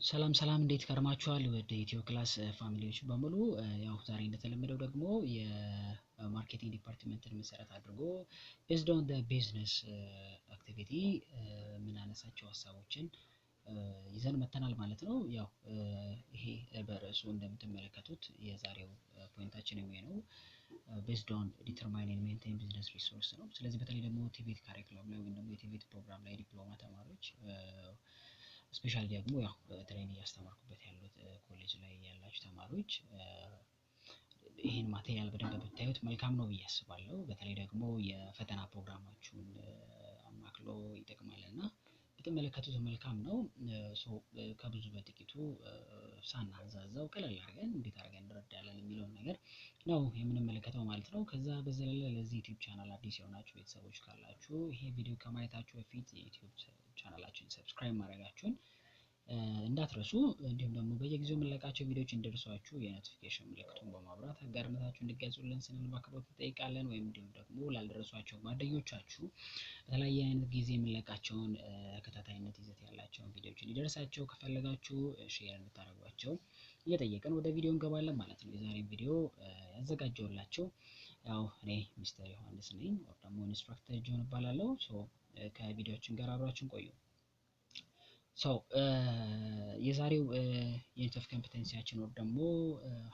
ሰላም እንዴት ከርማችኋል? ወደ ኢትዮ ክላስ ፋሚሊዎች በሙሉ ያው ዛሬ እንደተለመደው ደግሞ የማርኬቲንግ ዲፓርትመንትን መሰረት አድርጎ ቤዝድ ኦን ቢዝነስ አክቲቪቲ የምናነሳቸው ሀሳቦችን ይዘን መተናል ማለት ነው። ያው ይሄ በርዕሱ እንደምትመለከቱት የዛሬው ፖይንታችን የሚሆነው ቤዝድ ኦን ዲተርማይን ኤንድ ሜንቴን ቢዝነስ ሪሶርስ ነው። ስለዚህ በተለይ ደግሞ ቲቪት ካሪኩለም ላይ ወይም ደግሞ የቲቪት ፕሮግራም ላይ ዲፕሎማ ተማሪዎች ስፔሻሊ ደግሞ ያው ትሬኒንግ እያስተማርኩበት ያሉት ኮሌጅ ላይ ያላችሁ ተማሪዎች ይህን ማቴሪያል በደንብ ብታዩት መልካም ነው ብዬ አስባለሁ። በተለይ ደግሞ የፈተና ፕሮግራማችሁን አማክሎ ይጠቅማል እና ብትመለከቱት መልካም ነው። ከብዙ በጥቂቱ ሳናዛዛው ቀለል አድርገን እንዴት አድርገን እንረዳለን የሚለውን ነገር ነው የምንመለከተው ማለት ነው። ከዛ በዘለለ ለዚህ ዩቲዩብ ቻናል አዲስ የሆናችሁ ቤተሰቦች ካላችሁ ይሄ ቪዲዮ ከማየታችሁ በፊት የዩቲዩብ ቻናላችንን ሰብስክራይብ ማድረጋችሁን እንዳትረሱ። እንዲሁም ደግሞ በየጊዜው የምንለቃቸው ቪዲዮዎች እንዲደርሷችሁ የኖቲፊኬሽን ምልክቱን በማብራት አጋርነታችሁን እንድትገልጹልን ስንል በአክብሮት እንጠይቃለን። ወይም እንዲሁም ደግሞ ላልደረሷቸው ጓደኞቻችሁ በተለያየ አይነት ጊዜ የምንለቃቸውን ተከታታይነት ይዘት ያላቸውን ቪዲዮዎች እንዲደርሳቸው ከፈለጋችሁ ሼር እንድታደርጓቸው እየጠየቅን ወደ ቪዲዮ እንገባለን ማለት ነው። የዛሬን ቪዲዮ ያዘጋጀውላችሁ ያው እኔ ሚስተር ዮሐንስ ነኝ፣ ወር ደግሞ ኢንስትራክተር ጆን እባላለሁ። ከቪዲዮችን ጋር አብራችን ቆዩ። የዛሬው ዩኒት ኦፍ ኮምፒተንሲያችን ወር ደግሞ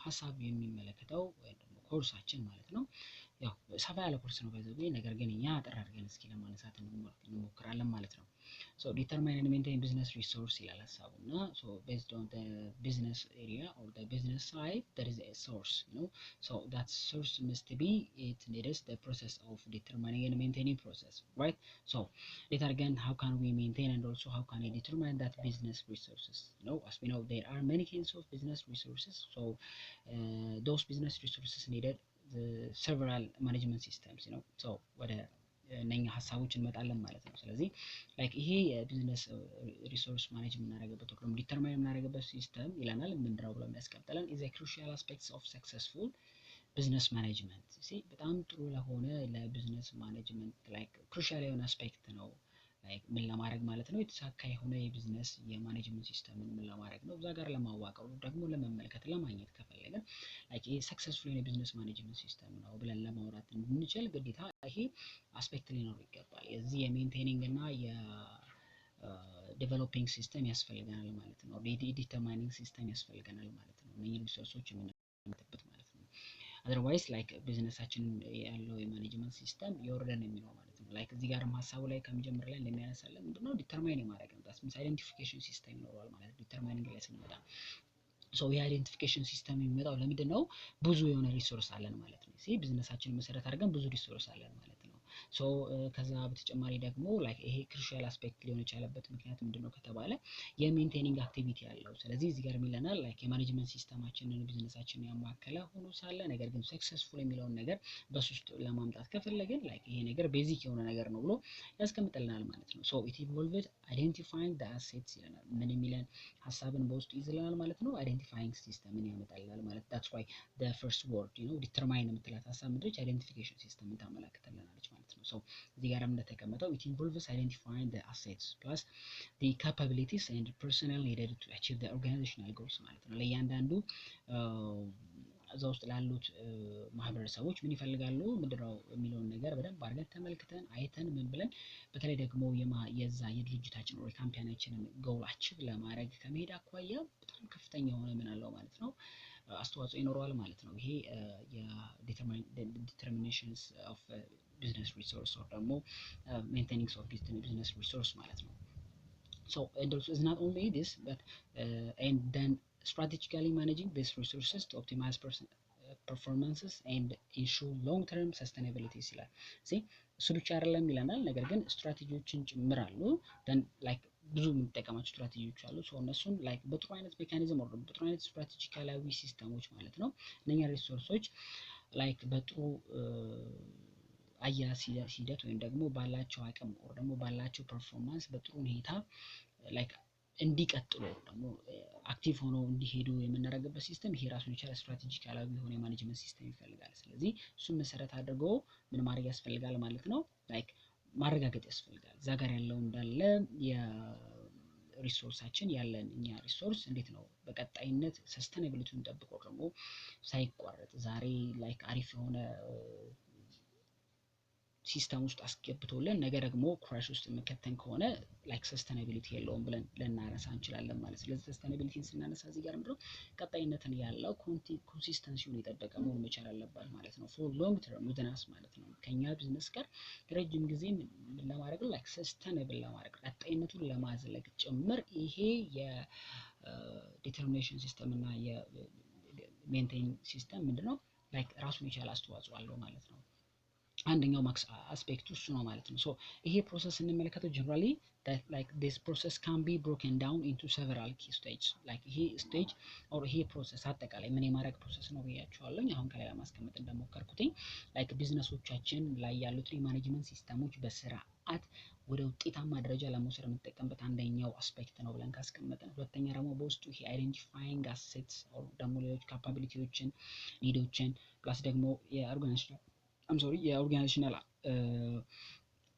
ሀሳብ የሚመለከተው ወይም ደግሞ ኮርሳችን ማለት ነው። ያው ሰፋ ያለ ኮርስ ነው ባይዘው፣ ነገር ግን እኛ አጠር አድርገን እስኪ ለማንሳት እንሞክራለን ማለት ነው። ዲተርማይን ኤንድ ሜንቴን ቢዝነስ ሪሶርስ ይላል ሀሳቡ እና ቤዝድ ኦን ቢዝነስ ኤሪያ ኦር ቢዝነስ ሳይድ there is a source, so that source must be it needs the process of determining and maintaining process, right? So later again, how can we maintain and also how can we determine that business resources? As we know, there are many kinds of business resources, so those business resources needed the several management systems, so ወደ እነኛ ሀሳቦች እንመጣለን ማለት ነው። ስለዚህ ላይክ ይሄ የቢዝነስ ሪሶርስ ማኔጅ የምናደርግበት ወይም ዲተርማይን የምናደርግበት ሲስተም ይለናል ምንድነው ብሎ የሚያስቀምጠለን is a crucial aspects of successful ቢዝነስ ማኔጅመንት። በጣም ጥሩ ለሆነ ለቢዝነስ ማኔጅመንት ላይክ ክሩሻል የሆነ አስፔክት ነው። ላይክ ምን ለማድረግ ማለት ነው? የተሳካ የሆነ የቢዝነስ የማኔጅመንት ሲስተምን ምን ለማድረግ ነው? እዛ ጋር ለማዋቀሩ ደግሞ ለመመልከት ለማግኘት ከፈለግን ላይክ ይሄ ሰክሰስፉል የሆነ ቢዝነስ ማኔጅመንት ሲስተም ነው ብለን ለማውራት እንድንችል ግዴታ ይሄ አስፔክት ሊኖር ይገባል። የዚህ የሜንቴኒንግ እና የዴቨሎፒንግ ሲስተም ያስፈልገናል ማለት ነው። ዲተርማይኒንግ ሲስተም ያስፈልገናል ማለት ነው። እነዚህ ሪሶርሶች የምንመለከትበት ማለት ነው። አዘርዋይስ ላይክ ቢዝነሳችን ያለው የማኔጅመንት ሲስተም የወረደን የሚለው ማለት ነው። ላይክ እዚህ ጋር ሀሳቡ ላይ ከመጀመር ላይ እንደሚያነሳለን ምንድነው ዲተርማይን የማድረግ ነው። ዳስ ሚንስ አይደንቲፊኬሽን ሲስተም ይኖረዋል ማለት ነው። ዲተርማይኒንግ ላይ ስንመጣ የአይደንቲፊኬሽን ሲስተም የሚመጣው ለምንድን ነው? ብዙ የሆነ ሪሶርስ አለን ማለት ነው። ቢዝነሳችንን መሰረት አድርገን ብዙ ሪሶርስ አለን ማለት ነው። ከዛ በተጨማሪ ደግሞ ላይክ ይሄ ክሩሻል አስፔክት ሊሆን የቻለበት ምክንያት ምንድነው ከተባለ የሜንቴኒንግ አክቲቪቲ ያለው። ስለዚህ እዚህ ጋር የሚለናል ላይክ የማኔጅመንት ሲስተማችንን ቢዝነሳችንን ያማከለ ሆኖ ሳለ ነገር ግን ሰክሰስፉል የሚለውን ነገር በሱ ውስጥ ለማምጣት ከፈለግን ላይክ ይሄ ነገር ቤዚክ የሆነ ነገር ነው ብሎ ያስቀምጥልናል ማለት ነው። ኢት ኢንቮልቭድ አይደንቲፋይንግ ዘ አሴትስ ይለናል። ምን የሚለን ሀሳብን በውስጡ ይዝልናል ማለት ነው። አይደንቲፋይንግ ሲስተምን ያመጣልናል ማለት that's why the first word determine የምትላት ሀሳብ ምንድነች? አይደንቲፊኬሽን ሲስተምን ታመላክተልናለች ማለት ነው። እዚህ ጋርም እንደተቀመጠው it involves identifying the assets plus the capabilities and personnel needed to achieve the organizational goals ማለት ነው። ለእያንዳንዱ እዛ ውስጥ ላሉት ማህበረሰቦች ምን ይፈልጋሉ ምንድነው የሚለውን ነገር በደንብ አድርገን ተመልክተን አይተን ምን ብለን በተለይ ደግሞ የዛ የድርጅታችን ወይ ካምፓኒያችንን ጎል አቺቭ ለማድረግ ከመሄድ አኳያ በጣም ከፍተኛ የሆነ ምን አለው ማለት ነው አስተዋጽኦ ይኖረዋል ማለት ነው። ይሄ የዲተርሚኔሽንስ ኦፍ ቢዝነስ ሪሶርስ ኦር ደግሞ ሜንቴኒንግስ ኦፍ ቢዝነስ ሪሶርስ ማለት ነው። and also it's not only this but and then strategically managing these resources to optimize performances and ensure long-term sustainability ይላል። እሱ ብቻ አይደለም ይለናል፣ ነገር ግን ስትራቴጂዎችን ጭምር አሉ። then like ብዙ የምንጠቀማቸው ስትራቴጂዎች አሉ። እነሱን ላይክ በጥሩ አይነት ሜካኒዝም ወር በጥሩ አይነት ስትራቴጂካላዊ ሲስተሞች ማለት ነው እነኛ ሪሶርሶች ላይክ በጥሩ አያያዝ ሂደት ወይም ደግሞ ባላቸው አቅም ወር ደግሞ ባላቸው ፐርፎርማንስ በጥሩ ሁኔታ ላይክ እንዲቀጥሉ ደግሞ አክቲቭ ሆኖ እንዲሄዱ የምናደርግበት ሲስተም ይሄ ራሱን የቻለ ስትራቴጂካላዊ የሆነ የማኔጅመንት ሲስተም ይፈልጋል። ስለዚህ እሱን መሰረት አድርጎ ምን ማድረግ ያስፈልጋል ማለት ነው ላይክ ማረጋገጥ ያስፈልጋል። እዛ ጋር ያለው እንዳለ ሪሶርሳችን ያለን እኛ ሪሶርስ እንዴት ነው በቀጣይነት ሰስተናቢሊቲውን ጠብቆ ደግሞ ሳይቋረጥ ዛሬ ላይክ አሪፍ የሆነ ሲስተም ውስጥ አስገብቶልን ነገ ደግሞ ክራሽ ውስጥ መከተን ከሆነ ላይክ ሰስተናቢሊቲ የለውም ብለን ልናነሳ እንችላለን ማለት። ስለዚህ ሰስተናቢሊቲን ስናነሳ እዚህ ጋር ምንድነው ቀጣይነትን ያለው ኮንሲስተንሲውን የጠበቀ መሆን መቻል አለበት ማለት ነው። ፎር ሎንግ ተርም ዊዝነስ ማለት ነው። ከኛ ቢዝነስ ጋር ረጅም ጊዜ ለማድረግ ላይክ ሰስተናብል ለማድረግ ቀጣይነቱን ለማዝለቅ ጭምር ይሄ የዲተርሚኔሽን ሲስተም እና የሜንቴን ሲስተም ምንድነው ላይክ ራሱን የቻለ አስተዋጽኦ አለው ማለት ነው። አንደኛው አስፔክቱ እሱ ነው ማለት ነው። ሶ ይሄ ፕሮሰስ እንመለከተው ጀነራሊ like this process can be broken down into several key stages like ይሄ ስቴጅ or ይሄ ፕሮሰስ አጠቃላይ ምን የማድረግ ፕሮሰስ ነው ብያቸዋለሁ። አሁን ከላይ ለማስቀመጥ እንደሞከርኩትኝ like ቢዝነሶቻችን ላይ ያሉት የማኔጅመንት ሲስተሞች በስርዓት ወደ ውጤታማ ደረጃ ለመውሰድ የምንጠቀምበት አንደኛው አስፔክት ነው ብለን ካስቀመጥን፣ ሁለተኛ ደግሞ በውስጡ ይሄ አይደንቲፋይንግ አሴትስ or ደግሞ ሌሎች ካፓቢሊቲዎችን ኒዶችን ፕላስ ደግሞ የኦርጋናይዜሽናል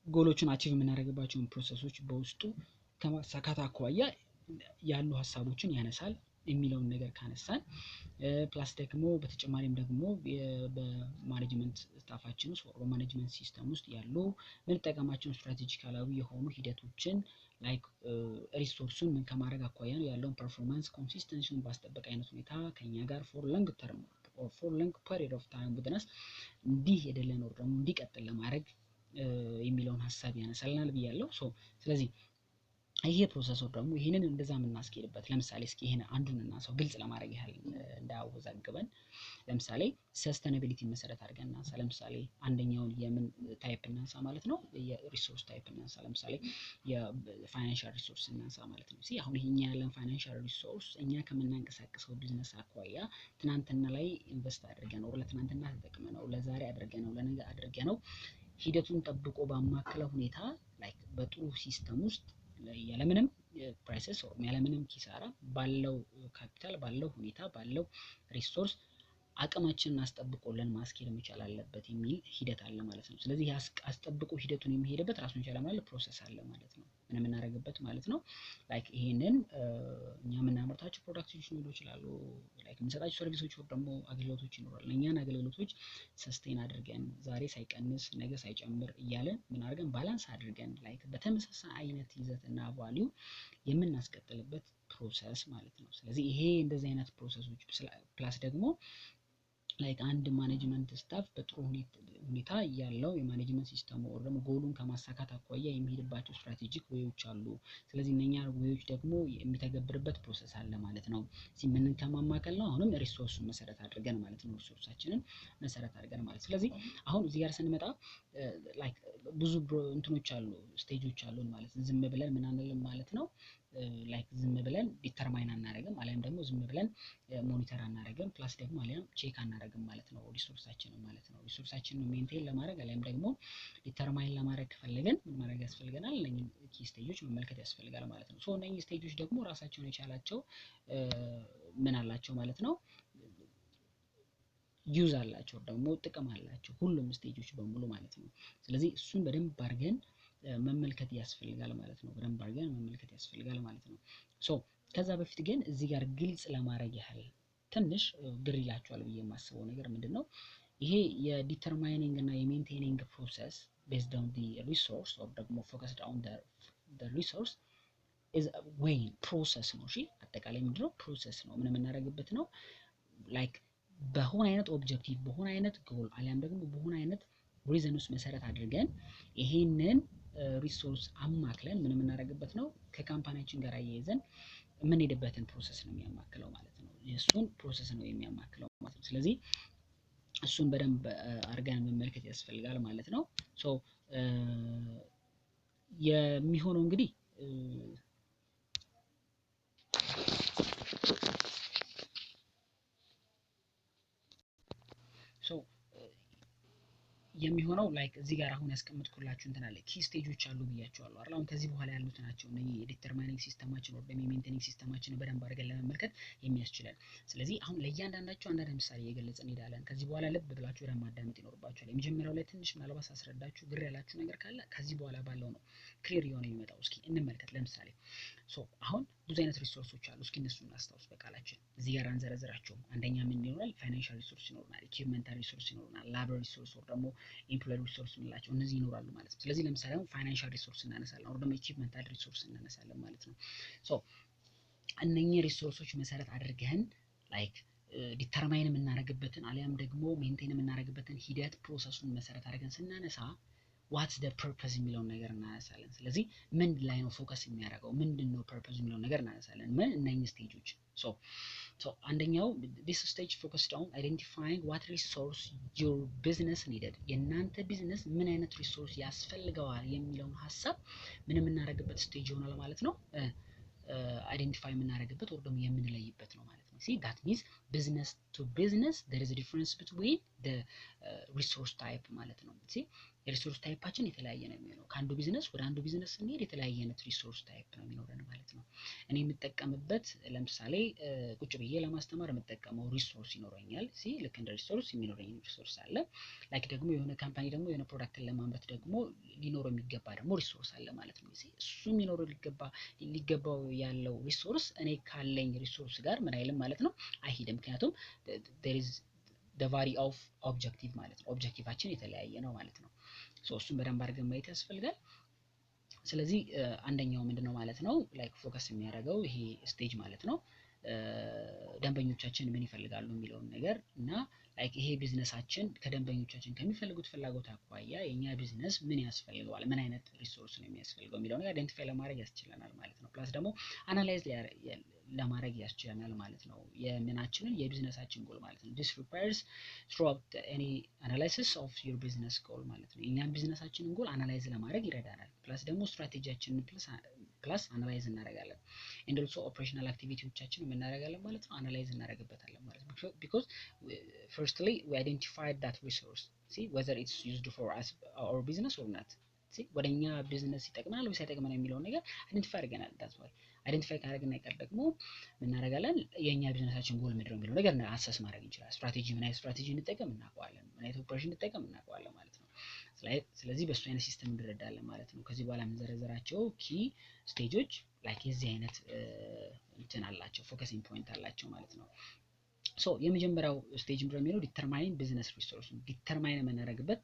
ጎሎችን አቺቭ የምናደርግባቸውን ፕሮሰሶች በውስጡ ከማሳካት አኳያ ያሉ ሀሳቦችን ያነሳል የሚለውን ነገር ካነሳን፣ ፕላስ ደግሞ በተጨማሪም ደግሞ በማኔጅመንት ስታፋችን ውስጥ በማኔጅመንት ሲስተም ውስጥ ያሉ ምንጠቀማቸውን ስትራቴጂካላዊ የሆኑ ሂደቶችን ላይክ ሪሶርሱን ምን ከማድረግ አኳያ ነው ያለውን ፐርፎርማንስ ኮንሲስተንሲውን ባስጠበቀ አይነት ሁኔታ ከኛ ጋር ፎር ሎንግ ተርም or for long period of time ዊዝነስ እንዲህ የደለን ወር ደግሞ እንዲቀጥል ለማድረግ የሚለውን ሀሳብ ያነሳልናል ብያለሁ። ሶ ስለዚህ ይሄ ፕሮሰሰር ደግሞ ይሄንን እንደዛ የምናስኬድበት ለምሳሌ እስኪ ይሄን አንዱን እና ሰው ግልጽ ለማድረግ ያህል እንዳያወዛግበን ለምሳሌ ሰስተናቢሊቲ መሰረት አድርገን እናንሳ። ለምሳሌ አንደኛውን የምን ታይፕ እናንሳ ማለት ነው፣ የሪሶርስ ታይፕ እናንሳ። ለምሳሌ የፋይናንሻል ሪሶርስ እናንሳ ማለት ነው። አሁን ይሄኛ ያለን ፋይናንሻል ሪሶርስ እኛ ከምናንቀሳቀሰው ቢዝነስ አኳያ ትናንትና ላይ ኢንቨስት አድርገነው ለትናንትና ተጠቅመነው ለዛሬ አድርገነው ለነገ አድርገነው ሂደቱን ጠብቆ ባማከለ ሁኔታ ላይክ በጥሩ ሲስተም ውስጥ ያለምንም ፕራይሰስ or ያለምንም ኪሳራ ባለው ካፒታል ባለው ሁኔታ ባለው ሪሶርስ አቅማችንን አስጠብቆልን ማስኬድ መቻል አለበት የሚል ሂደት አለ ማለት ነው። ስለዚህ አስጠብቆ ሂደቱን የሚሄድበት ራሱን የቻለ ማለት ፕሮሰስ አለ ማለት ነው። ምን የምናደርግበት ማለት ነው ላይክ ይሄንን እኛ የምናመርታቸው ፕሮዳክቶች ሊኖሩ ይችላሉ፣ ላይክ የምንሰጣቸው ሰርቪሶች ወይ ደግሞ አገልግሎቶች ይኖራሉ። እኛን አገልግሎቶች ሰስቴን አድርገን ዛሬ ሳይቀንስ ነገ ሳይጨምር እያለን ምን አድርገን ባላንስ አድርገን ላይክ በተመሳሳይ አይነት ይዘትና ቫልዩ የምናስቀጥልበት ፕሮሰስ ማለት ነው። ስለዚህ ይሄ እንደዚህ አይነት ፕሮሰሶች ፕላስ ደግሞ ላይክ አንድ ማኔጅመንት ስታፍ በጥሩ ሁኔታ ያለው የማኔጅመንት ሲስተሙ or ደግሞ ጎሉን ከማሳካት አኳያ የሚሄድባቸው ስትራቴጂክ ዌዮች አሉ። ስለዚህ እነኛ ዌዮች ደግሞ የሚተገብርበት ፕሮሰስ አለ ማለት ነው። ምን ከማማከል ነው አሁንም ሪሶርሱን መሰረት አድርገን ማለት ነው፣ ሪሶርሳችንን መሰረት አድርገን ማለት። ስለዚህ አሁን እዚህ ጋር ስንመጣ ላይክ ብዙ እንትኖች አሉ ስቴጆች አሉን ማለት ዝም ብለን ምን አንልም ማለት ነው። ላይክ ዝም ብለን ዲተርማይን አናደርግም አሊያም ደግሞ ዝም ብለን ሞኒተር አናደርግም ፕላስ ደግሞ አሊያም ቼክ አናደርግም ማለት ነው ሪሶርሳችንን ማለት ነው። ሪሶርሳችንን ሜንቴን ለማድረግ አሊያም ደግሞ ዲተርማይን ለማድረግ ከፈለገን ምን ማድረግ ያስፈልገናል? እነኚህ ኪ ስቴጆች መመልከት ያስፈልጋል ማለት ነው። ሶ እነኚህ ስቴጆች ደግሞ ራሳቸውን የቻላቸው ምን አላቸው ማለት ነው፣ ዩዝ አላቸው ደግሞ ጥቅም አላቸው ሁሉም ስቴጆች በሙሉ ማለት ነው። ስለዚህ እሱን በደንብ አድርገን መመልከት ያስፈልጋል ማለት ነው። በደንብ አድርገን መመልከት ያስፈልጋል ማለት ነው። ሶ ከዛ በፊት ግን እዚህ ጋር ግልጽ ለማድረግ ያህል ትንሽ ግር ይላችኋል ብዬ የማስበው ነገር ምንድነው፣ ይሄ የዲተርማይኒንግ እና የሜንቴኒንግ ፕሮሰስ ቤዝድ ኦን ዲ ሪሶርስ or ደግሞ ፎከስድ ኦን ዲ ሪሶርስ ኢዝ ዌይ ፕሮሰስ ነው። እሺ አጠቃላይ ምንድነው ፕሮሰስ ነው። ምን የምናደርግበት ነው ላይክ በሆነ አይነት ኦብጀክቲቭ በሆነ አይነት ጎል አሊያም ደግሞ በሆነ አይነት ሪዝንስ መሰረት አድርገን ይሄንን ሪሶርስ አማክለን ምን የምናደርግበት ነው፣ ከካምፓኒያችን ጋር አያይዘን የምንሄድበትን ፕሮሰስ ነው የሚያማክለው ማለት ነው። እሱን ፕሮሰስ ነው የሚያማክለው ማለት ነው። ስለዚህ እሱን በደንብ አድርገን መመልከት ያስፈልጋል ማለት ነው። ሶ የሚሆነው እንግዲህ የሚሆነው ላይክ እዚህ ጋር አሁን ያስቀምጥኩላችሁ እንትን አለ ኪ ስቴጆች አሉ ብያቸዋለሁ አይደል? አሁን ከዚህ በኋላ ያሉት ናቸው እነዚህ የዲተርማይኒንግ ሲስተማችን ወይ ደግሞ የሜንቴኒንግ ሲስተማችን በደንብ አድርገን ለመመልከት የሚያስችለን። ስለዚህ አሁን ለእያንዳንዳቸው አንዳንድ ምሳሌ እየገለጽን እንሄዳለን። ከዚህ በኋላ ልብ ብላችሁ በደንብ ማዳመጥ ይኖርባችኋል። የመጀመሪያው ላይ ትንሽ ምናልባት አስረዳችሁ ግር ያላችሁ ነገር ካለ ከዚህ በኋላ ባለው ነው ክሊር የሆነ የሚመጣው። እስኪ እንመልከት። ለምሳሌ ሶ አሁን ብዙ አይነት ሪሶርሶች አሉ። እስኪ እነሱን እናስታውስ በቃላችን። እዚህ ጋር አንዘረዝራቸውም። አንደኛ ምን ይኖራል? ፋይናንሻል ሪሶርስ ይኖርናል፣ ኢኩዊፕመንታል ሪሶርስ ይኖርናል፣ ላበር ሪሶርስ ወር ደግሞ ኤምፕሎይ ሪሶርስ የምንላቸው እነዚህ ይኖራሉ ማለት ነው። ስለዚህ ለምሳሌ አሁን ፋይናንሻል ሪሶርስ እናነሳለን፣ ወር ደግሞ ኢኩዊፕመንታል ሪሶርስ እናነሳለን ማለት ነው። ሶ እነኚህ ሪሶርሶች መሰረት አድርገን ላይክ ዲተርማይን የምናደርግበትን አሊያም ደግሞ ሜንቴን የምናደርግበትን ሂደት ፕሮሰሱን መሰረት አድርገን ስናነሳ ዋትስ ደ ፐርፐዝ የሚለውን ነገር እናነሳለን። ስለዚህ ምን ላይ ነው ፎከስ የሚያደርገው ምንድን ነው ፐርፐዝ የሚለውን ነገር እናነሳለን። ምን እነኚህ ስቴጆች ሶ አንደኛው this stage focused on identifying what resource your business needed የእናንተ ቢዝነስ ምን አይነት ሪሶርስ ያስፈልገዋል የሚለውን ሀሳብ ምን የምናደርግበት ስቴጅ ይሆናል ማለት ነው። አይደንቲፋይ የምናደርግበት ወር ደግሞ የምንለይበት ነው ማለት ነው። see that means business to business there is a difference between the resource type ማለት ነው። see የሪሶርስ ታይፓችን የተለያየ ነው የሚሆነው። ከአንዱ ቢዝነስ ወደ አንዱ ቢዝነስ ስንሄድ የተለያየ አይነት ሪሶርስ ታይፕ ነው የሚኖረን ማለት ነው። እኔ የምጠቀምበት ለምሳሌ ቁጭ ብዬ ለማስተማር የምጠቀመው ሪሶርስ ይኖረኛል። ሲ ልክ እንደ ሪሶርስ የሚኖረኝ ሪሶርስ አለ። ላይክ ደግሞ የሆነ ካምፓኒ ደግሞ የሆነ ፕሮዳክትን ለማምረት ደግሞ ሊኖረው የሚገባ ደግሞ ሪሶርስ አለ ማለት ነው። ሲ እሱ የሚኖረው ሊገባው ያለው ሪሶርስ እኔ ካለኝ ሪሶርስ ጋር ምን አይልም ማለት ነው፣ አይሄድም። ምክንያቱም there is the vary of objective ማለት ነው። ኦብጀክቲቫችን የተለያየ ነው ማለት ነው። ሶ እሱን በደንብ አድርገን ማየት ያስፈልጋል። ስለዚህ አንደኛው ምንድነው ማለት ነው ላይክ ፎከስ የሚያደርገው ይሄ ስቴጅ ማለት ነው ደንበኞቻችን ምን ይፈልጋሉ የሚለውን ነገር እና ላይክ ይሄ ቢዝነሳችን ከደንበኞቻችን ከሚፈልጉት ፍላጎት አኳያ የኛ ቢዝነስ ምን ያስፈልገዋል፣ ምን አይነት ሪሶርስ ነው የሚያስፈልገው የሚለውን ነገር አይደንቲፋይ ለማድረግ ያስችለናል ማለት ነው። ፕላስ ደግሞ አናላይዝ ለማድረግ ያስችለናል ማለት ነው የምናችንን የቢዝነሳችን ጎል ማለት ነው። this requires throughout any analysis of your business goal ማለት ነው። የኛን ቢዝነሳችንን ጎል አናላይዝ ለማድረግ ይረዳናል። ፕላስ ደግሞ ስትራቴጂያችንን ፕላስ አናላይዝ እናደርጋለን። and also operational activityዎቻችን ምን እናደርጋለን ማለት ነው፣ አናላይዝ እናደርግበታለን ማለት ነው። because firstly we identified that resource, see whether it's used for us our business or not. see ወደኛ ቢዝነስ ይጠቅማል ወይስ አይጠቅመንም የሚለውን ነገር አይደንቲፋይ አድርገናል። that's why አይደንቲፋይ ካደረግን አይቀር ደግሞ ምን እናደርጋለን፣ የኛ ቢዝነሳችን ጎል ምንድነው የሚለው ነገር አሰስ ማድረግ እንችላለን። ስትራቴጂ ምን አይነት ስትራቴጂ እንጠቀም እናውቀዋለን፣ ምን አይነት ኦፕሬሽን እንጠቀም እናውቀዋለን ማለት ነው። ስለዚህ በሱ አይነት ሲስተም እንረዳለን ማለት ነው። ከዚህ በኋላ የምንዘረዘራቸው ኪ ስቴጆች ላይክ የዚህ አይነት እንትን አላቸው፣ ፎከሲንግ ፖይንት አላቸው ማለት ነው። ሶ የመጀመሪያው ስቴጅ ምንድነው የሚለው ዲተርማይን ቢዝነስ ሪሶርስ ዲተርማይን የምናደርግበት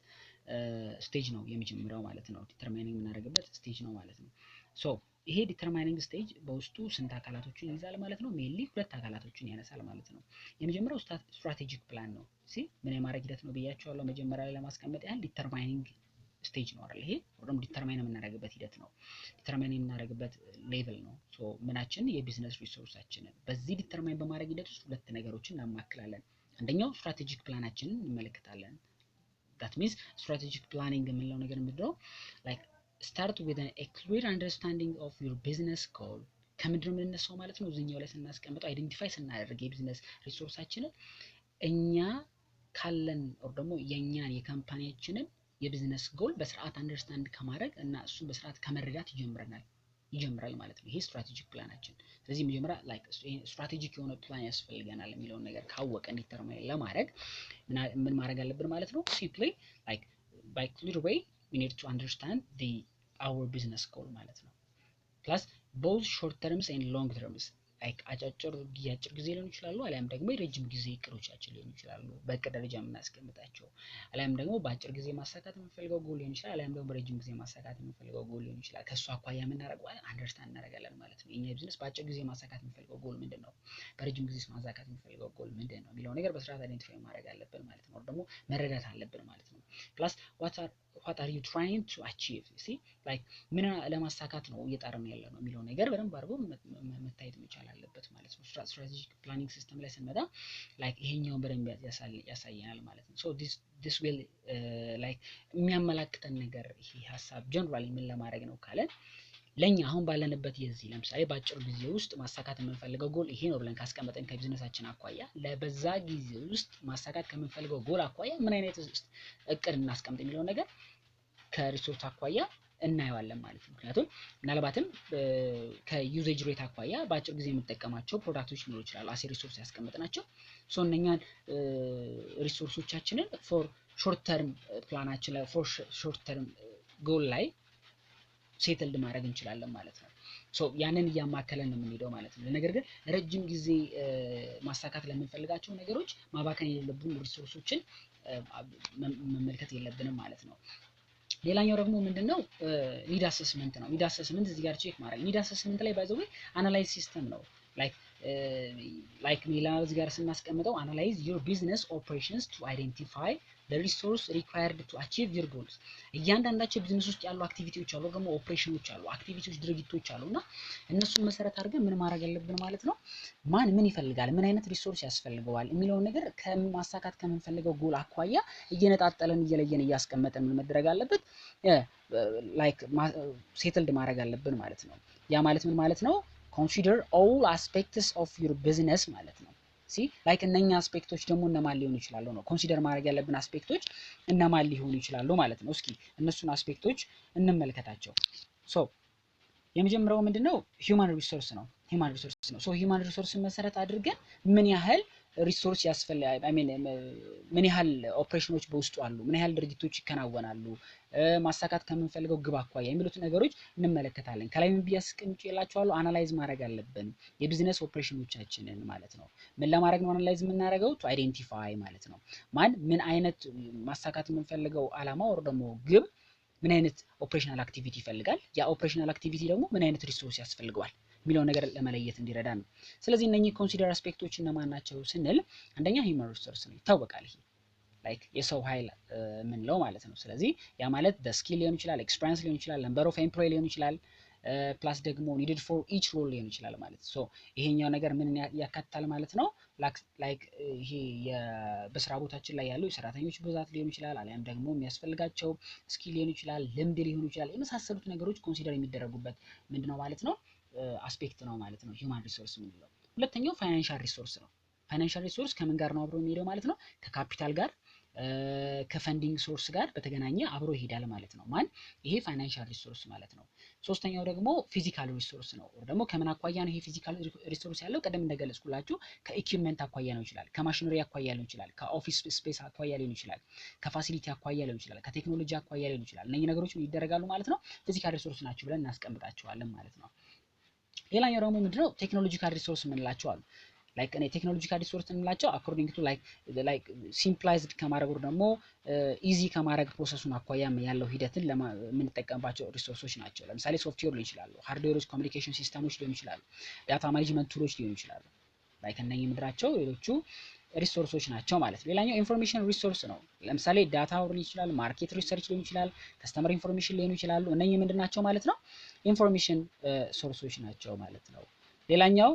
ስቴጅ ነው የመጀመሪያው ማለት ነው። ዲተርማይኒንግ የምናደርግበት ስቴጅ ነው ማለት ነው። ሶ ይሄ ዲተርማይኒንግ ስቴጅ በውስጡ ስንት አካላቶችን ይይዛል ማለት ነው? ሜንሊ ሁለት አካላቶችን ያነሳል ማለት ነው። የመጀመሪያው ስትራቴጂክ ፕላን ነው። ሲ ምን የማድረግ ሂደት ነው ብያቸዋለሁ መጀመሪያ ላይ ለማስቀመጥ ያህል ዲተርማይኒንግ ስቴጅ ነው አይደል? ይሄ ወይም ዲተርማይን የምናደርግበት ሂደት ነው። ዲተርማይን የምናደርግበት ሌቭል ነው። ሶ ምናችን የቢዝነስ ሪሶርሳችንን በዚህ ዲተርማይን በማድረግ ሂደት ውስጥ ሁለት ነገሮችን እናማክላለን። አንደኛው ስትራቴጂክ ፕላናችንን እንመለከታለን። that means strategic planning የምንለው ነገር ምንድነው? like start with a clear understanding of your business goal ከምንድነው የምንነሳው ማለት ነው። እዚህኛው ላይ ስናስቀምጠው አይደንቲፋይ ስናደርግ የቢዝነስ ሪሶርሳችንን እኛ ካለን or ደግሞ የኛን የካምፓኒያችንን የቢዝነስ ጎል በስርዓት አንደርስታንድ ከማድረግ እና እሱን በስርዓት ከመረዳት ይጀምራል ማለት ነው። ይሄ ስትራቴጂክ ፕላናችን። ስለዚህ መጀመሪያ ላይክ ስትራቴጂክ የሆነ ፕላን ያስፈልገናል የሚለውን ነገር ካወቀን ዲተርማይን ለማድረግ ምን ማድረግ አለብን ማለት ነው። ሲምፕሊ ላይክ by clear way we need to understand our business goal ማለት ነው። ፕላስ both short terms and long terms ላይክ አጭር ጊዜ ሊሆን ይችላሉ፣ አሊያም ደግሞ የረጅም ጊዜ እቅዶቻችን ሊሆኑ ይችላሉ በእቅድ ደረጃ የምናስቀምጣቸው፣ አሊያም ደግሞ በአጭር ጊዜ ማሳካት የምንፈልገው ጎል ሊሆን ይችላል፣ አሊያም ደግሞ በረጅም ጊዜ ማሳካት የምንፈልገው ጎል ሊሆን ይችላል። ከሱ አኳያ የምናደርገው አንደርስታንድ እናደርጋለን ማለት ነው። የኛ ቢዝነስ በአጭር ጊዜ ማሳካት የምንፈልገው ጎል ምንድነው፣ በረጅም ጊዜ ማሳካት የምንፈልገው ጎል ምንድነው የሚለው ነገር በስርዓት አይደንቲፋይ ማድረግ አለብን ማለት ነው። ደግሞ መረዳት አለብን ማለት ነው። ፕላስ what are you trying to achieve, see like ምን ለማሳካት ነው እየጣርን ያለ ነው የሚለው ነገር በደንብ አድርጎ መታየት መቻል አለበት ማለት ነው። ስትራቴጂክ ፕላኒንግ ሲስተም ላይ ስንመጣ ላይክ ይሄኛውን በደንብ ያሳየናል ማለት ነው። ሶ this will like የሚያመላክተን ነገር ይሄ ሀሳብ ጀነራሊ ምን ለማድረግ ነው ካለን ለኛ አሁን ባለንበት የዚህ ለምሳሌ በአጭር ጊዜ ውስጥ ማሳካት የምንፈልገው ጎል ይሄ ነው ብለን ካስቀመጠን ከቢዝነሳችን አኳያ ለበዛ ጊዜ ውስጥ ማሳካት ከምንፈልገው ጎል አኳያ ምን አይነት እቅድ እናስቀምጥ የሚለው ነገር ከሪሶርስ አኳያ እናየዋለን ማለት ነው። ምክንያቱም ምናልባትም ከዩዜጅ ሬት አኳያ በአጭር ጊዜ የምንጠቀማቸው ፕሮዳክቶች ሊኖሩ ይችላሉ አሴ ሪሶርስ ያስቀምጥናቸው። ሶ እነኛን ሪሶርሶቻችንን ፎር ሾርት ተርም ፕላናችን ላይ ፎር ሾርት ተርም ጎል ላይ ሴትልድ ማድረግ እንችላለን ማለት ነው። ሶ ያንን እያማከለን ነው የምንሄደው ማለት ነው። ነገር ግን ረጅም ጊዜ ማሳካት ለምንፈልጋቸው ነገሮች ማባከን የሌለብን ሪሶርሶችን መመልከት የለብንም ማለት ነው። ሌላኛው ደግሞ ምንድነው ኒድ አሰስመንት ነው። ኒድ አሰስመንት እዚህ ጋር ቼክ ማድረግ። ኒድ አሰስመንት ላይ ባይ ዘ ዌይ አናላይዝ ሲስተም ነው። ላይክ ሌላ እዚህ ጋር ስናስቀምጠው አናላይዝ ዩር ቢዝነስ ኦፕሬሽንስ ቱ አይደንቲፋይ the resource required to achieve your goals። እያንዳንዳቸው ቢዝነስ ውስጥ ያሉ አክቲቪቲዎች አሉ፣ ደግሞ ኦፕሬሽኖች አሉ፣ አክቲቪቲዎች ድርጊቶች አሉ እና እነሱን መሰረት አድርገን ምን ማድረግ ያለብን ማለት ነው ማን ምን ይፈልጋል፣ ምን አይነት ሪሶርስ ያስፈልገዋል የሚለውን ነገር ከማሳካት ከምንፈልገው ጎል አኳያ እየነጣጠለን እየለየን እያስቀመጠን ምን መደረግ አለበት ላይክ ሴትልድ ማድረግ አለብን ማለት ነው። ያ ማለት ምን ማለት ነው? consider all aspects of your business ማለት ነው። ላይክ እነኛ አስፔክቶች ደግሞ እነማን ሊሆኑ ይችላሉ ነው። ኮንሲደር ማድረግ ያለብን አስፔክቶች እነማን ሊሆኑ ይችላሉ ማለት ነው። እስኪ እነሱን አስፔክቶች እንመልከታቸው። ሶ የመጀመሪያው ምንድነው ሂውማን ሪሶርስ ነው። ሶ ሂውማን ሪሶርስን መሰረት አድርገን ምን ያህል ሪሶርስ ያስፈልጋል፣ ምን ያህል ኦፕሬሽኖች በውስጡ አሉ፣ ምን ያህል ድርጊቶች ይከናወናሉ፣ ማሳካት ከምንፈልገው ግብ አኳያ የሚሉት ነገሮች እንመለከታለን። ከላይ ምን ብዬ አስቀምጬላችኋለሁ? አናላይዝ ማድረግ አለብን የቢዝነስ ኦፕሬሽኖቻችንን ማለት ነው። ምን ለማድረግ ነው አናላይዝ የምናደርገው? ቱ አይዴንቲፋይ ማለት ነው። ምን አይነት ማሳካት የምንፈልገው አላማ ወር ደግሞ ግብ ምን አይነት ኦፕሬሽናል አክቲቪቲ ይፈልጋል፣ ያ ኦፕሬሽናል አክቲቪቲ ደግሞ ምን አይነት ሪሶርስ ያስፈልገዋል የሚለው ነገር ለመለየት እንዲረዳ ነው። ስለዚህ እነኚህ ኮንሲደር አስፔክቶች እነማን ናቸው ስንል አንደኛ ሂውማን ሪሶርስ ነው፣ ይታወቃል። ይሄ ላይክ የሰው ኃይል የምንለው ማለት ነው። ስለዚህ ያ ማለት ስኪል ሊሆን ይችላል፣ ኤክስፒሪየንስ ሊሆን ይችላል፣ ነምበር ኦፍ ኤምፕሎይ ሊሆን ይችላል፣ ፕላስ ደግሞ ኒድድ ፎር ኢች ሮል ሊሆን ይችላል ማለት ሶ ይሄኛው ነገር ምን ያካትታል ማለት ነው። ላይክ ይሄ በስራ ቦታችን ላይ ያለው የሰራተኞች ብዛት ሊሆን ይችላል፣ አሊያም ደግሞ የሚያስፈልጋቸው ስኪል ሊሆን ይችላል፣ ልምድ ሊሆን ይችላል፣ የመሳሰሉት ነገሮች ኮንሲደር የሚደረጉበት ምንድነው ማለት ነው አስፔክት ነው ማለት ነው ሂውማን ሪሶርስ የምንለው። ሁለተኛው ፋይናንሻል ሪሶርስ ነው። ፋይናንሻል ሪሶርስ ከምን ጋር ነው አብሮ የሚሄደው ማለት ነው? ከካፒታል ጋር ከፈንዲንግ ሶርስ ጋር በተገናኘ አብሮ ይሄዳል ማለት ነው። ይሄ ፋይናንሻል ሪሶርስ ማለት ነው። ሶስተኛው ደግሞ ፊዚካል ሪሶርስ ነው። ደግሞ ከምን አኳያ ነው ይሄ ፊዚካል ሪሶርስ ያለው? ቀደም እንደገለጽኩላችሁ ከኢኩዊፕመንት አኳያ ነው ይችላል፣ ከማሽነሪ አኳያ ሊሆን ይችላል፣ ከኦፊስ ስፔስ አኳያ ሊሆን ይችላል፣ ከፋሲሊቲ አኳያ ሊሆን ይችላል፣ ከቴክኖሎጂ አኳያ ሊሆን ይችላል። እነዚህ ነገሮች ምን ይደረጋሉ ማለት ነው? ፊዚካል ሪሶርስ ናቸው ብለን እናስቀምጣቸዋለን ማለት ነው። ሌላኛው ደግሞ ምንድነው ቴክኖሎጂካል ሪሶርስ የምንላቸው አሉ። ላይክ እኔ ቴክኖሎጂካል ሪሶርስ የምንላቸው አኮርዲንግ ቱ ላይክ ሲምፕላይዝድ ከማድረጉ ደግሞ ኢዚ ከማድረግ ፕሮሰሱን አኳያ ያለው ሂደትን የምንጠቀምባቸው ሪሶርሶች ናቸው። ለምሳሌ ሶፍትዌር ሊሆን ይችላሉ፣ ሃርድዌሮች፣ ኮሚኒኬሽን ሲስተሞች ሊሆን ይችላሉ፣ ዳታ ማኔጅመንት ቱሎች ሊሆን ይችላሉ። ላይክ እነኚህ ምድራቸው ሌሎቹ ሪሶርሶች ናቸው ማለት ነው። ሌላኛው ኢንፎርሜሽን ሪሶርስ ነው። ለምሳሌ ዳታ ሊሆን ይችላል፣ ማርኬት ሪሰርች ሊሆን ይችላል፣ ከስተመር ኢንፎርሜሽን ሊሆኑ ይችላሉ። እነኚህ ምንድን ናቸው ማለት ነው? ኢንፎርሜሽን ሶርሶች ናቸው ማለት ነው። ሌላኛው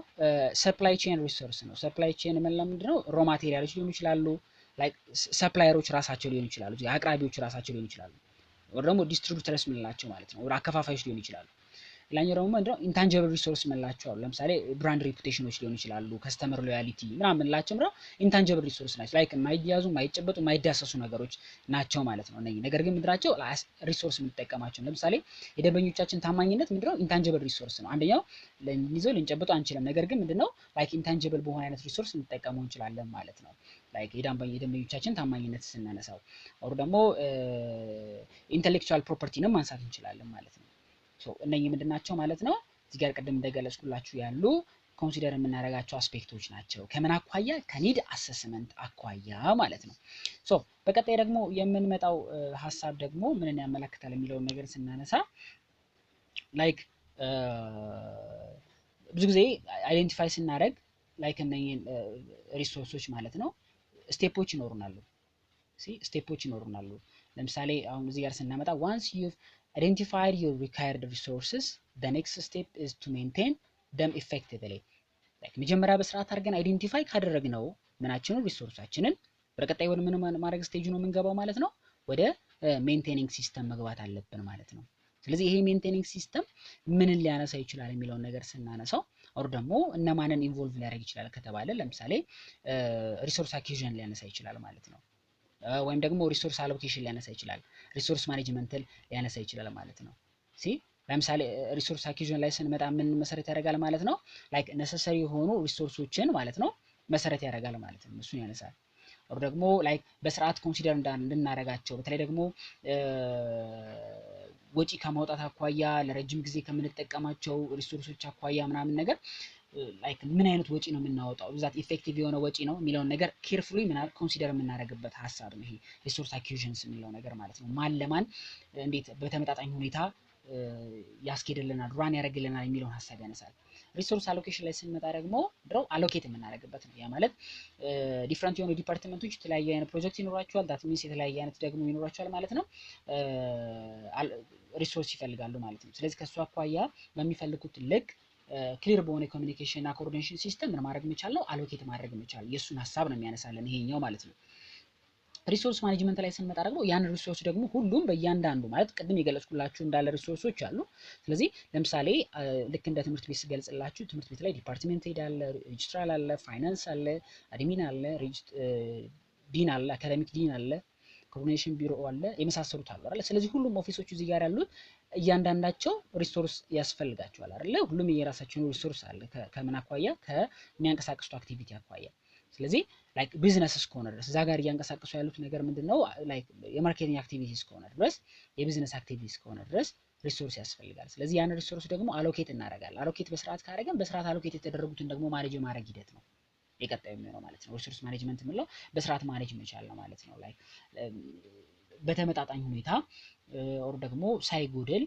ሰፕላይ ቼን ሪሶርስ ነው። ሰፕላይ ቼን የምንለው ምንድነው? ሮ ማቴሪያሎች ሊሆኑ ይችላሉ፣ ላይክ ሰፕላየሮች ራሳቸው ሊሆኑ ይችላሉ፣ አቅራቢዎች ራሳቸው ሊሆኑ ይችላሉ፣ ወር ደግሞ ዲስትሪቢዩተርስ የምንላቸው ማለት ነው፣ ወር አከፋፋዮች ሊሆኑ ይችላሉ። ሌላኛው ደግሞ ምንድነው? ኢንታንጀብል ሪሶርስ የምንላቸው አሉ። ለምሳሌ ብራንድ ሪፑቴሽኖች ሊሆኑ ይችላሉ፣ ከስተመር ሎያሊቲ ምናምን የምንላቸው ምንድነው? ኢንታንጀብል ሪሶርስ ናቸው። ላይክ የማይያዙ የማይጨበጡ የማይዳሰሱ ነገሮች ናቸው ማለት ነው እነዚህ። ነገር ግን ምንድናቸው? ሪሶርስ የምንጠቀማቸው ለምሳሌ የደንበኞቻችን ታማኝነት ምንድነው? ኢንታንጀብል ሪሶርስ ነው። አንደኛው ልንይዘው ልንጨብጠው አንችልም። ነገር ግን ምንድነው? ላይክ ኢንታንጀብል በሆነ አይነት ሪሶርስ ልንጠቀመው እንችላለን ማለት ነው። ላይክ የደንበኞቻችን ታማኝነት ስናነሳው ኦር ደግሞ ኢንተሌክቹዋል ፕሮፐርቲንም ማንሳት እንችላለን ማለት ነው። እነኚህ ምንድን ናቸው ማለት ነው? እዚህ ጋር ቅድም እንደገለጽኩላችሁ ያሉ ኮንሲደር የምናደርጋቸው አስፔክቶች ናቸው። ከምን አኳያ? ከኒድ አሰስመንት አኳያ ማለት ነው። በቀጣይ ደግሞ የምንመጣው ሀሳብ ደግሞ ምንን ያመለክታል የሚለውን ነገር ስናነሳ ላይክ ብዙ ጊዜ አይዴንቲፋይ ስናደርግ ላይክ እነኚህን ሪሶርሶች ማለት ነው ስቴፖች ይኖሩናሉ። ለምሳሌ አሁን እዚህ ጋር ስናመጣ once you've identified your required resources the next step is to maintain them effectively like መጀመሪያ በስርዓት አድርገን አይዴንቲፋይ ካደረግነው ምናችንን ሪሶርሳችንን በቀጣይ ወደ ምን ማድረግ ስቴጅ ነው የምንገባው ማለት ነው? ወደ ሜንቴኒንግ ሲስተም መግባት አለብን ማለት ነው። ስለዚህ ይሄ ሜንቴኒንግ ሲስተም ምንን ሊያነሳ ይችላል የሚለውን ነገር ስናነሳው ኦር ደግሞ እነማንን ኢንቮልቭ ሊያደርግ ይችላል ከተባለ ለምሳሌ ሪሶርስ አኪዥን ሊያነሳ ይችላል ማለት ነው። ወይም ደግሞ ሪሶርስ አሎኬሽን ሊያነሳ ይችላል፣ ሪሶርስ ማኔጅመንትን ሊያነሳ ይችላል ማለት ነው። ለምሳሌ ሪሶርስ አኪዥን ላይ ስንመጣ ምን መሰረት ያደርጋል ማለት ነው? ላይክ ነሰሰሪ የሆኑ ሪሶርሶችን ማለት ነው መሰረት ያደርጋል ማለት ነው። እሱን ያነሳል። ኦር ደግሞ ላይክ በስርዓት ኮንሲደር እንድናረጋቸው በተለይ ደግሞ ወጪ ከማውጣት አኳያ ለረጅም ጊዜ ከምንጠቀማቸው ሪሶርሶች አኳያ ምናምን ነገር ላይክ ምን አይነት ወጪ ነው የምናወጣው ብዛት ኢፌክቲቭ የሆነ ወጪ ነው የሚለውን ነገር ኬርፉሊ ኮንሲደር የምናደርግበት ሀሳብ ነው ይሄ ሪሶርስ አኪዩዥንስ የሚለው ነገር ማለት ነው። ማን ለማን እንዴት በተመጣጣኝ ሁኔታ ያስኬድልናል ራን ያደርግልናል የሚለውን ሀሳብ ያነሳል። ሪሶርስ አሎኬሽን ላይ ስንመጣ ደግሞ ድሮ አሎኬት የምናደርግበት ነው። ያ ማለት ዲፍረንት የሆኑ ዲፓርትመንቶች የተለያየ አይነት ፕሮጀክት ይኖራቸዋል። ዳት ሚንስ የተለያየ አይነት ደግሞ ይኖራቸዋል ማለት ነው። ሪሶርስ ይፈልጋሉ ማለት ነው። ስለዚህ ከሱ አኳያ በሚፈልጉት ልክ ክሊር በሆነ ኮሚኒኬሽን እና ኮኦርዲኔሽን ሲስተም ምን ማድረግ የሚቻል ነው አሎኬት ማድረግ የሚቻል የእሱን ሀሳብ ነው የሚያነሳልን ይሄኛው ማለት ነው። ሪሶርስ ማኔጅመንት ላይ ስንመጣ ደግሞ ያን ሪሶርስ ደግሞ ሁሉም በእያንዳንዱ ማለት ቅድም የገለጽኩላችሁ እንዳለ ሪሶርሶች አሉ። ስለዚህ ለምሳሌ ልክ እንደ ትምህርት ቤት ስገልጽላችሁ ትምህርት ቤት ላይ ዲፓርትሜንት ሄድ አለ፣ ሬጅስትራል አለ፣ ፋይናንስ አለ፣ አድሚን አለ፣ ዲን አለ፣ አካዳሚክ ዲን አለ፣ ኮኦርዲኔሽን ቢሮ አለ፣ የመሳሰሉት አሉ አይደል? ስለዚህ ሁሉም ኦፊሶች እዚህ ጋር ያሉት እያንዳንዳቸው ሪሶርስ ያስፈልጋቸዋል አይደል? ሁሉም የራሳቸው ሪሶርስ አለ ከምን አኳያ ከሚያንቀሳቅሱት አክቲቪቲ አኳያ። ስለዚህ ላይክ ቢዝነስ እስከሆነ ድረስ እዛ ጋር እያንቀሳቀሱ ያሉት ነገር ምንድነው ላይክ የማርኬቲንግ አክቲቪቲ እስከሆነ ድረስ የቢዝነስ አክቲቪቲ እስከሆነ ድረስ ሪሶርስ ያስፈልጋል። ስለዚህ ያን ሪሶርስ ደግሞ አሎኬት እናደርጋለን። አሎኬት በስርዓት ካደረገን በስርዓት አሎኬት የተደረጉትን ደግሞ ማኔጅ ማድረግ ሂደት ነው የቀጣዩ የሚሆነው ማለት ነው። ሪሶርስ ማኔጅመንት የምንለው በስርዓት ማኔጅ መቻል ነው ማለት ነው። ላይክ በተመጣጣኝ ሁኔታ ኦር ደግሞ ሳይጎድል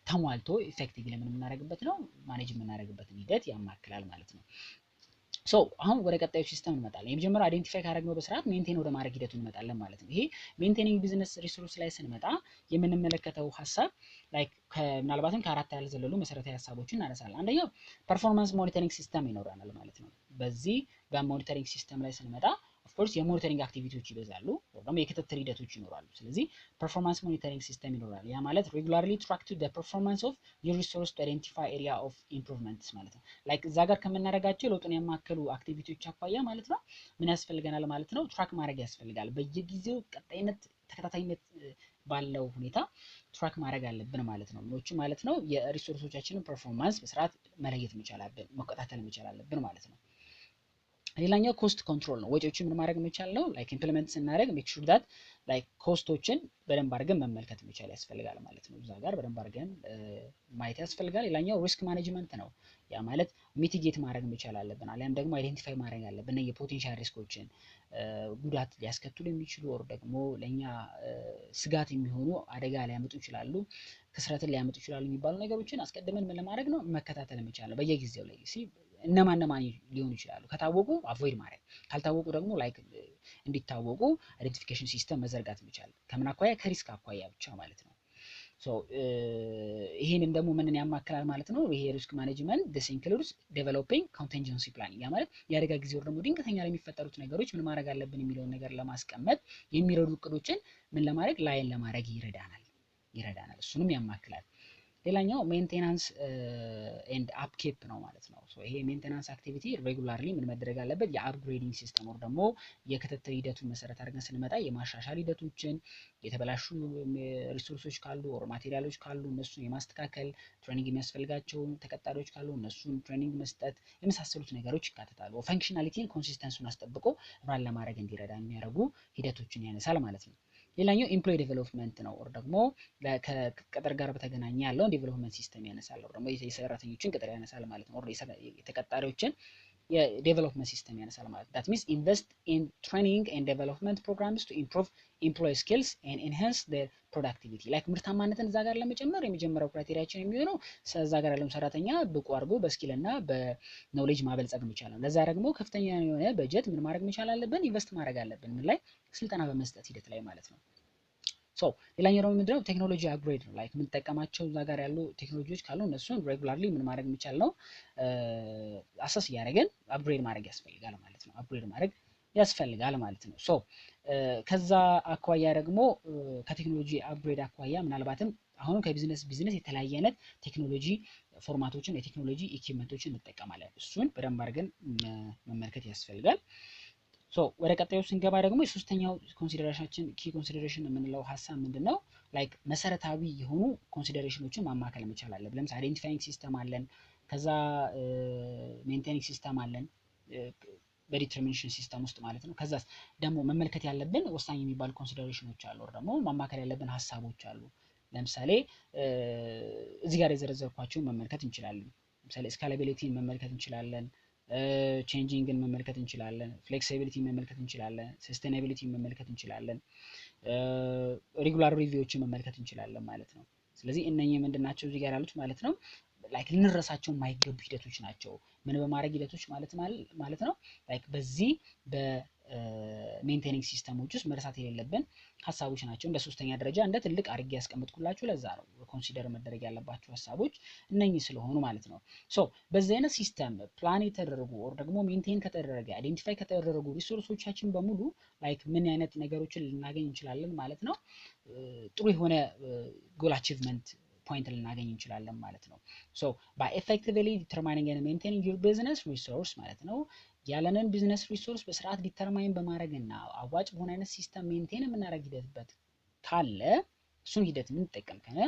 ተሟልቶ ኢፌክቲቭሊ ምን የምናደርግበት ነው ማኔጅ የምናደርግበትን ሂደት ያማክላል ማለት ነው። ሶ አሁን ወደ ቀጣዩ ሲስተም እንመጣለን። የመጀመሪያው አይዴንቲፋይ ካደረግነው በስርዓት ሜንቴን ወደ ማድረግ ሂደቱ እንመጣለን ማለት ነው። ይሄ ሜንቴኒንግ ቢዝነስ ሪሶርስ ላይ ስንመጣ የምንመለከተው ሀሳብ ላይክ ምናልባትም ከአራት ያልዘለሉ መሰረታዊ ሀሳቦችን እናነሳለን። አንደኛው ፐርፎርማንስ ሞኒተሪንግ ሲስተም ይኖረናል ማለት ነው። በዚህ በሞኒተሪንግ ሲስተም ላይ ስንመጣ ኦፍኮርስ የሞኒተሪንግ አክቲቪቲዎች ይበዛሉ ወይ ደግሞ የክትትል ሂደቶች ይኖራሉ። ስለዚህ ፐርፎርማንስ ሞኒተሪንግ ሲስተም ይኖራል። ያ ማለት ሬጉላርሊ ትራክ ቱ ዘ ፐርፎርማንስ ኦፍ ዩር ሪሶርስ ቱ አይደንቲፋይ ኤሪያ ኦፍ ኢምፕሩቭመንትስ ማለት ነው። ላይክ እዛ ጋር ከምናደርጋቸው ለውጡን ያማከሉ አክቲቪቲዎች አኳያ ማለት ነው ምን ያስፈልገናል ማለት ነው ትራክ ማድረግ ያስፈልጋል። በየጊዜው ቀጣይነት ተከታታይነት ባለው ሁኔታ ትራክ ማድረግ አለብን ማለት ነው። ኖቹ ማለት ነው የሪሶርሶቻችንን ፐርፎርማንስ በስርዓት መለየት መቻል አለብን፣ መቆጣጠር መቻል አለብን ማለት ነው። ሌላኛው ኮስት ኮንትሮል ነው። ወጪዎችን ምን ማድረግ መቻል ነው ላይክ ኢምፕሊመንት ስናደርግ ሜክ ሹር ዳት ላይክ ኮስቶችን በደንብ አድርገን መመልከት መቻል ያስፈልጋል ማለት ነው። እዛ ጋር በደንብ አድርገን ማየት ያስፈልጋል። ሌላኛው ሪስክ ማኔጅመንት ነው። ያ ማለት ሚቲጌት ማድረግ መቻል አለብን፣ አሊያም ደግሞ አይዴንቲፋይ ማድረግ አለብን የፖቴንሻል ሪስኮችን ጉዳት ሊያስከትሉ የሚችሉ ወር ደግሞ ለኛ ስጋት የሚሆኑ አደጋ ሊያመጡ ይችላሉ፣ ክስረትን ሊያመጡ ይችላሉ የሚባሉ ነገሮችን አስቀድመን ምን ለማድረግ ነው መከታተል መቻል ነው በየጊዜው ላይ እነማን ሊሆኑ ይችላሉ ከታወቁ አቮይድ ማድረግ ካልታወቁ ደግሞ ላይክ እንዲታወቁ አይደንቲፊኬሽን ሲስተም መዘርጋት መቻል ከምን አኳያ ከሪስክ አኳያ ብቻ ማለት ነው። ሶ ይሄንን ደግሞ ምንን ያማክላል ማለት ነው ይሄ ሪስክ ማኔጅመንት this includes developing contingency planning ያ ማለት የአደጋ ጊዜው ደግሞ ድንገተኛ ለሚፈጠሩት ነገሮች ምን ማድረግ አለብን የሚለውን ነገር ለማስቀመጥ የሚረዱ እቅዶችን ምን ለማድረግ ላይን ለማድረግ ይረዳናል። እሱንም ያማክላል። ሌላኛው ሜንቴናንስ ኤንድ አፕኬፕ ነው ማለት ነው። ሶ ይሄ ሜንቴናንስ አክቲቪቲ ሬጉላርሊ ምን መደረግ አለበት የአፕግሬዲንግ ሲስተም ወር ደግሞ የክትትል ሂደቱን መሰረት አድርገን ስንመጣ የማሻሻል ሂደቶችን የተበላሹ ሪሶርሶች ካሉ ኦር ማቴሪያሎች ካሉ እነሱን የማስተካከል ትሬኒንግ የሚያስፈልጋቸው ተቀጣሪዎች ካሉ እነሱን ትሬኒንግ መስጠት የመሳሰሉት ነገሮች ይካተታሉ። ፈንክሽናሊቲን ኮንሲስተንሱን አስጠብቆ ራን ለማድረግ እንዲረዳ የሚያደርጉ ሂደቶችን ያነሳል ማለት ነው። ሌላኛው ኤምፕሎይ ዴቨሎፕመንት ነው ኦር ደግሞ ከቅጥር ጋር በተገናኘ ያለውን ዴቨሎፕመንት ሲስተም ያነሳል ኦር ደግሞ የሰራተኞችን ቅጥር ያነሳል ማለት ነው። ኦር የተቀጣሪዎችን የዴቨሎፕመንት ሲስተም ያነሳል ማለት ነው። that means invest in training and development programs to improve employee skills and enhance their productivity like ምርታማነትን እዛ ጋር ለመጨመር የመጀመሪያው ክራይቴሪያችን የሚሆነው እዛ ጋር ያለው ሰራተኛ ብቁ አድርጎ በስኪል እና በኖሌጅ ማበልጸግ መቻል ነው። ለዛ ደግሞ ከፍተኛ የሆነ በጀት ምን ማድረግ መቻል አለብን ኢንቨስት ማድረግ አለብን ምን ላይ ስልጠና በመስጠት ሂደት ላይ ማለት ነው። ሶ ሌላኛው ደግሞ ምንድነው ቴክኖሎጂ አፕግሬድ ነው። ላይክ የምንጠቀማቸው እዛ ጋር ያሉ ቴክኖሎጂዎች ካሉ እነሱን ሬጉላርሊ ምን ማድረግ የሚቻል ነው አሰስ እያደረገን አፕግሬድ ማድረግ ያስፈልጋል ማለት ነው። ሶ ከዛ አኳያ ደግሞ ከቴክኖሎጂ አፕግሬድ አኳያ ምናልባትም አሁንም ከቢዝነስ የተለያየ አይነት ቴክኖሎጂ ፎርማቶችን የቴክኖሎጂ ኢኩዊፕመንቶችን እንጠቀማለን። እሱን በደንብ አድርገን መመልከት ያስፈልጋል። ሶ ወደ ቀጣዩ ስንገባ ደግሞ የሶስተኛው ኮንሲደሬሽናችን ኪ ኮንሲደሬሽን የምንለው ሀሳብ ምንድነው ላይክ መሰረታዊ የሆኑ ኮንሲደሬሽኖችን ማማከል መቻል አለብን። ለምሳሌ አይዴንቲፋይንግ ሲስተም አለን፣ ከዛ ሜንቴኒንግ ሲስተም አለን በዲተርሚኔሽን ሲስተም ውስጥ ማለት ነው። ከዛ ደግሞ መመልከት ያለብን ወሳኝ የሚባሉ ኮንሲደሬሽኖች አሉ፣ ደግሞ ማማከል ያለብን ሀሳቦች አሉ። ለምሳሌ እዚህ ጋር የዘረዘርኳቸውን መመልከት እንችላለን። ለምሳሌ ስካላቢሊቲን መመልከት እንችላለን፣ ቼንጂንግን መመልከት እንችላለን፣ ፍሌክሲቢሊቲን መመልከት እንችላለን፣ ሰስቴናቢሊቲን መመልከት እንችላለን፣ ሬጉላር ሪቪዎችን መመልከት እንችላለን ማለት ነው። ስለዚህ እነኚህ ምንድን ናቸው እዚህ ጋር ያሉት ማለት ነው? ላይክ ልንረሳቸው የማይገቡ ሂደቶች ናቸው። ምን በማድረግ ሂደቶች ማለት ነው? ላይክ በዚህ በሜንቴኒንግ ሲስተሞች ውስጥ መረሳት የሌለብን ሀሳቦች ናቸው። እንደ ሶስተኛ ደረጃ እንደ ትልቅ አድርጌ ያስቀምጥኩላችሁ ለዛ ነው። ኮንሲደር መደረግ ያለባቸው ሀሳቦች እነኚህ ስለሆኑ ማለት ነው። ሶ በዚህ አይነት ሲስተም ፕላን የተደረጉ ኦር ደግሞ ሜንቴን ከተደረገ አይዴንቲፋይ ከተደረጉ ሪሶርሶቻችን በሙሉ ላይክ ምን አይነት ነገሮችን ልናገኝ እንችላለን ማለት ነው? ጥሩ የሆነ ጎል አቺቭመንት ፖይንት ልናገኝ እንችላለን ማለት ነው። ሶ ባይ ኤፌክቲቭሊ ዲተርማይኒንግ ኤንድ ሜንቴኒንግ ዩር ቢዝነስ ሪሶርስ ማለት ነው ያለንን ቢዝነስ ሪሶርስ በስርዓት ዲተርማይን በማድረግ እና አዋጭ በሆነ አይነት ሲስተም ሜንቴን የምናደርግ ሂደትበት ካለ እሱን ሂደት የምንጠቀም ከሆነ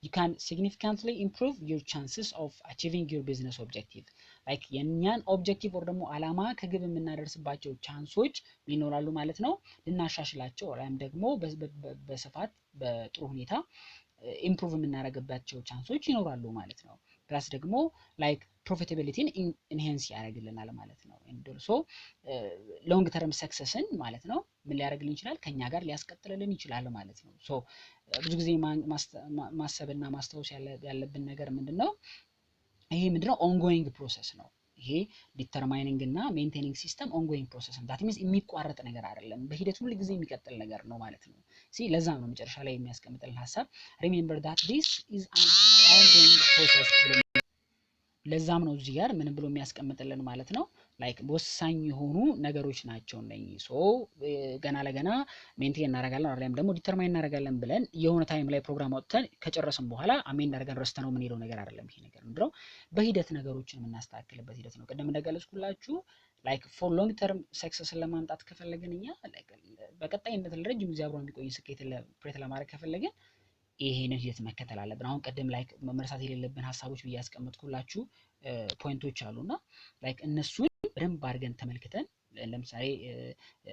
you can significantly improve your chances of achieving your business objective like የኛን ኦብጀክቲቭ ወር ደግሞ አላማ ከግብ የምናደርስባቸው ቻንሶች ይኖራሉ ማለት ነው። ልናሻሽላቸው ወይም ደግሞ በስፋት በጥሩ ሁኔታ ኢምፕሩቭ የምናደርግባቸው ቻንሶች ይኖራሉ ማለት ነው። ፕላስ ደግሞ ላይክ ፕሮፊታቢሊቲን ኢንሃንስ ያደርግልናል ማለት ነው። ኤንድ ኦልሶ ሎንግ ተርም ሰክሰስን ማለት ነው ምን ሊያደርግልን ይችላል? ከኛ ጋር ሊያስቀጥልልን ይችላል ማለት ነው። ሶ ብዙ ጊዜ ማሰብና ማስታወስ ያለብን ነገር ምንድነው? ይሄ ምንድነው? ኦንጎይንግ ፕሮሰስ ነው። ይሄ ዲተርማይኒንግ እና ሜንቴኒንግ ሲስተም ኦንጎይንግ ፕሮሰስ ነው። ዳት ሚንስ የሚቋረጥ ነገር አይደለም፣ በሂደት ሁሉ ጊዜ የሚቀጥል ነገር ነው ማለት ነው። ለዛም ነው መጨረሻ ላይ የሚያስቀምጥልን ሀሳብ ሪሜምበር ዳት ዲስ ኢዝ አን ኦንጎይንግ ፕሮሰስ ብሎ ለዛም ነው እዚህ ጋር ምን ብሎ የሚያስቀምጥልን ማለት ነው። ላይክ ወሳኝ የሆኑ ነገሮች ናቸው እነኚህ። ሶ ገና ለገና ሜንቴን እናደርጋለን አይደለም ደግሞ ዲተርማይን እናደርጋለን ብለን የሆነ ታይም ላይ ፕሮግራም አውጥተን ከጨረስን በኋላ አሜን እናደርጋለን ረስተነው ምን ሄደው ነገር አይደለም። ይሄ ነገር ምንድነው? በሂደት ነገሮችን የምናስተካክልበት ሂደት ነው። ቅድም እንደገለጽኩላችሁ ላይክ ፎር ሎንግ ተርም ሰክሰስን ለማምጣት ከፈለግን እኛ ላይክ በቀጣይነት ለረጅም ጊዜ አብሮ የሚቆይ ስኬት ፕሬት ለማድረግ ከፈለግን ይሄንን ሂደት መከተል አለብን። አሁን ቀደም ላይክ መርሳት የሌለብን ሀሳቦች ብዬ ያስቀመጥኩላችሁ ፖይንቶች አሉና ላይክ እነሱን በደንብ አድርገን ተመልክተን ለምሳሌ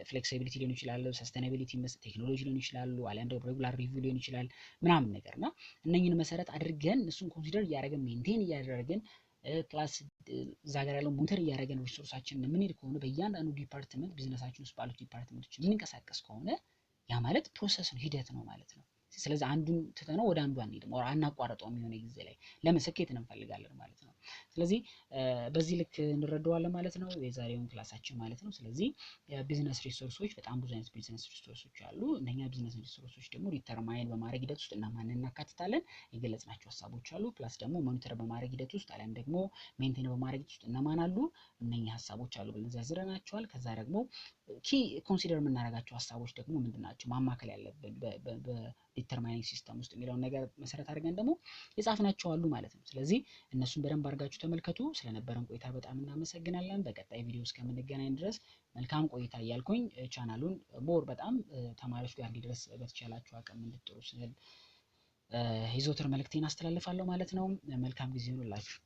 ፍሌክሲቢሊቲ ሊሆን ይችላል፣ ሰስቴናቢሊቲ ቴክኖሎጂ ሊሆን ይችላሉ፣ አሊያም ደግሞ ሬጉላር ሪቪው ሊሆን ይችላል ምናምን ነገርና እነኝን መሰረት አድርገን እሱን ኮንሲደር እያደረግን ሜንቴን እያደረግን ፕላስ እዛ ጋር ያለው ሞኒተር እያደረግን ሪሶርሳችንን የምንሄድ ከሆነ በእያንዳንዱ ዲፓርትመንት ቢዝነሳችን ውስጥ ባሉት ዲፓርትመንቶች የምንንቀሳቀስ ከሆነ ያ ማለት ፕሮሰስ ነው፣ ሂደት ነው ማለት ነው። ስለዚህ አንዱን ትተነው ወደ አንዱ አንሄድም፣ ወር አናቋርጠውም የሆነ ጊዜ ላይ ለምን ስኬትን እንፈልጋለን ማለት ነው። ስለዚህ በዚህ ልክ እንረዳዋለን ማለት ነው የዛሬውን ክላሳችን ማለት ነው። ስለዚህ ቢዝነስ ሪሶርሶች በጣም ብዙ አይነት ቢዝነስ ሪሶርሶች አሉ። እነኛ ቢዝነስ ሪሶርሶች ደግሞ ዲተርማይን በማድረግ ሂደት ውስጥ እነማንን እናካትታለን የገለጽናቸው ሀሳቦች አሉ። ፕላስ ደግሞ ሞኒተር በማድረግ ሂደት ውስጥ አሊያም ደግሞ ሜንቴን በማድረግ ሂደት ውስጥ እነማን አሉ እነኛ ሀሳቦች አሉ ብለን ዘርዝረናቸዋል። ከዛ ደግሞ ኪ ኮንሲደር የምናደርጋቸው ሀሳቦች ደግሞ ምንድን ናቸው ማማከል ያለብን በዲተርማይኒንግ ሲስተም ውስጥ የሚለውን ነገር መሰረት አድርገን ደግሞ የጻፍናቸው አሉ ማለት ነው። ስለዚህ እነሱን በደንብ አድርጋችሁ ተመልከቱ። ስለነበረን ቆይታ በጣም እናመሰግናለን። በቀጣይ ቪዲዮ እስከምንገናኝ ድረስ መልካም ቆይታ እያልኩኝ ቻናሉን ሞር በጣም ተማሪዎች ጋር እንዲደርስ በተቻላችሁ አቅም እንድትጥሩ ስል የዘወትር መልእክቴን አስተላልፋለሁ ማለት ነው። መልካም ጊዜ ይሁንላችሁ።